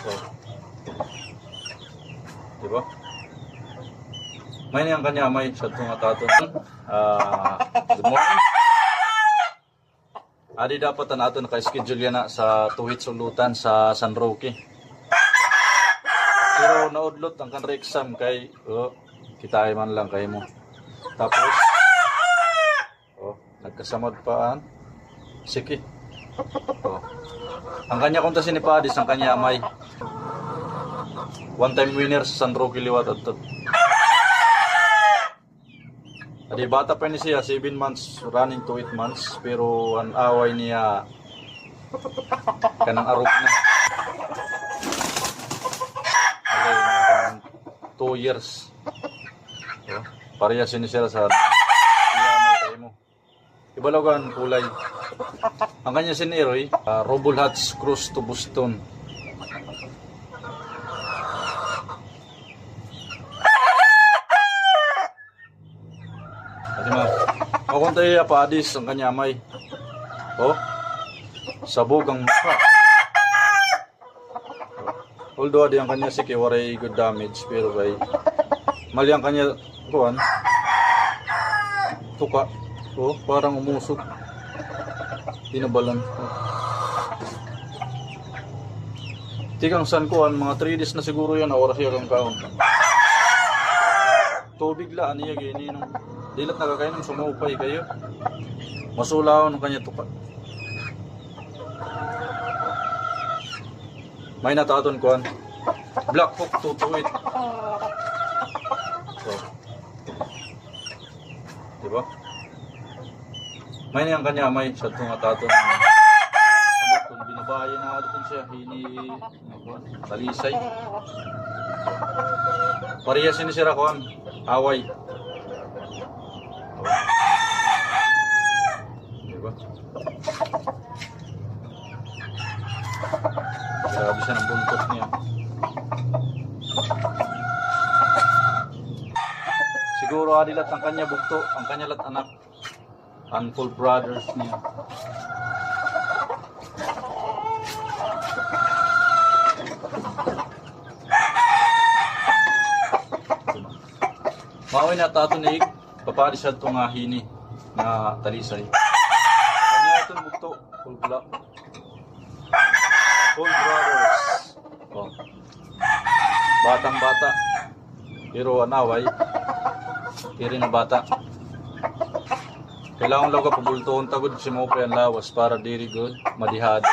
So, diba? May niyang kanya may sa tunga taton. Good morning. Adi dapat nato naka-schedule yan na sa tuwit sulutan sa San Roque. Pero naudlot ang kanra exam kay kita man lang kay mo. Tapos nagkasamad paan. Sige. Ang kanya kung si ni Padis ang kanya may one time winner sa San Roque liwat at Adi bata pa ni siya, 7 months, running to 8 months, pero ang away niya kanang arog na. Alay na kanang 2 years. So, parehas ni siya sa iyamay kayo mo. Ibalagan kulay. Ang kanya siniroy, Robul Hats Cruise to Boston. Ako tayo Padis ang kanya may. Sabog ang mukha. Although adi ang kanya si waray good damage pero kay mali ang kanya kuan. Tuka. Parang umusok. Dinabalan. Tikang san kuan mga 3 days na siguro yan oras yung kaon. Tubig la aniya gini nung dilat nagakain ng sumupay kayo. Masulaw ng kanya tuka. May nataton kuan. Black hook tutuwit. So. Diba? May niyang kanya may sa tunga taton. Amot kung binabayan na atin siya hini talisay. Parehas ni sira kuan. Away. Diba? Grabe siya ng buntot niya. Siguro adilat ang kanya bugto, ang kanya lat anak. Ang full brothers niya. Maway na tato ni papari siya itong hini na talisay. Kanya itong bugto, full black. Full brothers. Batang bata. Pero anaway, kiri na bata. Kailangan lang ka pabultoon tagod si mo pa yan lawas para diri good, madihado.